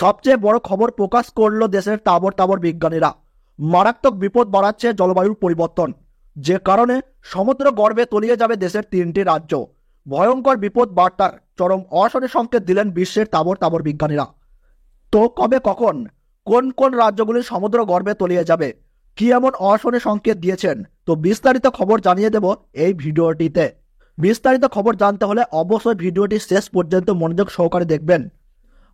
সবচেয়ে বড় খবর প্রকাশ করলো দেশের তাবড় তাবড় বিজ্ঞানীরা। মারাত্মক বিপদ বাড়াচ্ছে জলবায়ুর পরিবর্তন, যে কারণে সমুদ্র গর্ভে তলিয়ে যাবে দেশের 3টি রাজ্য। ভয়ঙ্কর বিপদ বার্তার চরম অশনি সংকেত দিলেন বিশ্বের তাবড় তাবড় বিজ্ঞানীরা। তো কবে, কখন, কোন কোন রাজ্যগুলি সমুদ্র গর্ভে তলিয়ে যাবে, কি এমন অশনি সংকেত দিয়েছেন, তো বিস্তারিত খবর জানিয়ে দেব এই ভিডিওটিতে। বিস্তারিত খবর জানতে হলে অবশ্যই ভিডিওটি শেষ পর্যন্ত মনোযোগ সহকারে দেখবেন।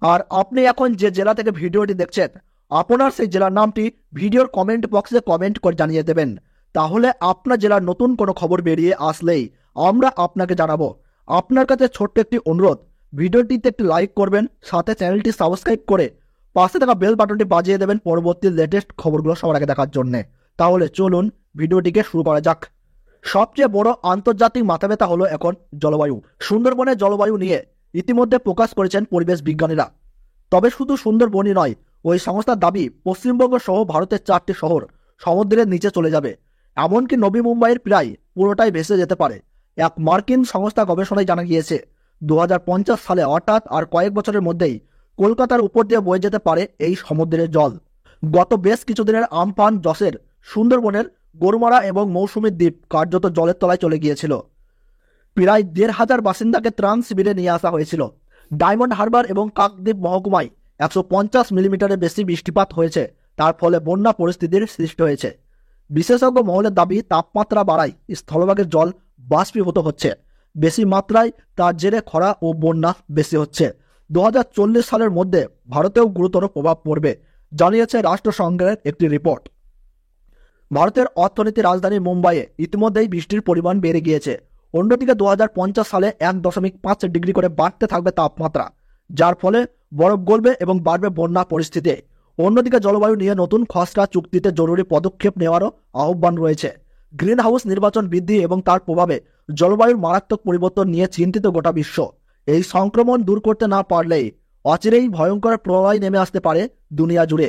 আর আপনি এখন যে জেলা থেকে ভিডিওটি দেখছেন, আপনার সেই জেলার নামটি ভিডিওর কমেন্ট বক্সে কমেন্ট করে জানিয়ে দেবেন। তাহলে আপনার জেলার নতুন কোনো খবর বেরিয়ে আসলেই আমরা আপনাকে জানাবো। আপনার কাছে ছোট্ট একটি অনুরোধ, ভিডিওটিতে একটি লাইক করবেন, সাথে চ্যানেলটি সাবস্ক্রাইব করে পাশে থাকা বেল বাটনটি বাজিয়ে দেবেন পরবর্তী লেটেস্ট খবরগুলো সবার আগে দেখার জন্য। তাহলে চলুন ভিডিওটিকে শুরু করা যাক। সবচেয়ে বড় আন্তর্জাতিক মাথাব্যথা হলো এখন জলবায়ু। সুন্দরবনের জলবায়ু নিয়ে ইতিমধ্যে প্রকাশ করেছেন পরিবেশ বিজ্ঞানীরা। তবে শুধু সুন্দরবনই নয়, ওই সংস্থার দাবি পশ্চিমবঙ্গ সহ ভারতের 4টি শহর সমুদ্রের নিচে চলে যাবে। এমনকি নবী মুম্বাইয়ের প্রায় পুরোটাই ভেসে যেতে পারে। এক মার্কিন সংস্থা গবেষণায় জানা গিয়েছে 2050 সালে অর্থাৎ আর কয়েক বছরের মধ্যেই কলকাতার উপর দিয়ে বয়ে যেতে পারে এই সমুদ্রের জল। গত বেশ কিছুদিনের আমফান যশের সুন্দরবনের গরুমারা এবং মৌসুমী দ্বীপ কার্যত জলের তলায় চলে গিয়েছিল। প্রায় 1,500 বাসিন্দাকে ত্রাণ শিবিরে নিয়ে আসা হয়েছিল। ডায়মন্ড হারবার এবং কাকদ্বীপ মহকুমায় 150 মিলিমিটারের বেশি বৃষ্টিপাত হয়েছে। তার ফলে বন্যা পরিস্থিতির সৃষ্টি হয়েছে। বিশেষজ্ঞ মহলের দাবি, তাপমাত্রা বাড়ায় স্থলভাগের জল বাষ্পীভূত হচ্ছে বেশি মাত্রায়, তার জেরে খরা ও বন্যা বেশি হচ্ছে। 2040 সালের মধ্যে ভারতেও গুরুতর প্রভাব পড়বে, জানিয়েছে রাষ্ট্রসংঘের একটি রিপোর্ট। ভারতের অর্থনীতির রাজধানী মুম্বাইয়ে ইতিমধ্যেই বৃষ্টির পরিমাণ বেড়ে গিয়েছে। অন্যদিকে 2050 সালে 1.5 ডিগ্রি করে বাড়তে থাকবে তাপমাত্রা, যার ফলে বরফ গলবে এবং বাড়বে বন্যা পরিস্থিতি। অন্যদিকে জলবায়ু নিয়ে নতুন খসড়া চুক্তিতে জরুরি পদক্ষেপ নেওয়ারও আহ্বান রয়েছে। গ্রিন হাউস নির্বাচন বৃদ্ধি এবং তার প্রভাবে জলবায়ুর মারাত্মক পরিবর্তন নিয়ে চিন্তিত গোটা বিশ্ব। এই সংক্রমণ দূর করতে না পারলেই অচিরেই ভয়ঙ্কর প্রলয় নেমে আসতে পারে দুনিয়া জুড়ে।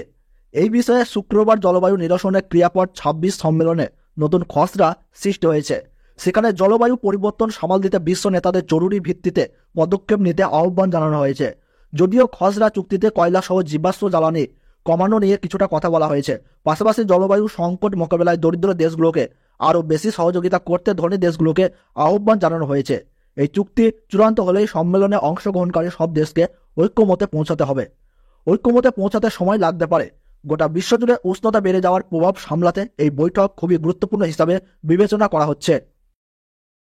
এই বিষয়ে শুক্রবার জলবায়ু নিরসনের ক্রিয়াপদ 26 সম্মেলনে নতুন খসড়া সৃষ্টি হয়েছে। সেখানে জলবায়ু পরিবর্তন সামাল দিতে বিশ্ব নেতাদের জরুরি ভিত্তিতে পদক্ষেপ নিতে আহ্বান জানানো হয়েছে। যদিও খসড়া চুক্তিতে কয়লা সহ জীবাশ্ম জ্বালানি কমানো নিয়ে কিছুটা কথা বলা হয়েছে, পাশাপাশি জলবায়ু সংকট মোকাবেলায় দরিদ্র দেশগুলোকে আরও বেশি সহযোগিতা করতে ধনী দেশগুলোকে আহ্বান জানানো হয়েছে। এই চুক্তি চূড়ান্ত হলেই সম্মেলনে অংশগ্রহণকারী সব দেশকে ঐক্যমতে পৌঁছাতে হবে। ঐক্যমতে পৌঁছাতে সময় লাগতে পারে। গোটা বিশ্বজুড়ে উষ্ণতা বেড়ে যাওয়ার প্রভাব সামলাতে এই বৈঠক খুবই গুরুত্বপূর্ণ হিসাবে বিবেচনা করা হচ্ছে।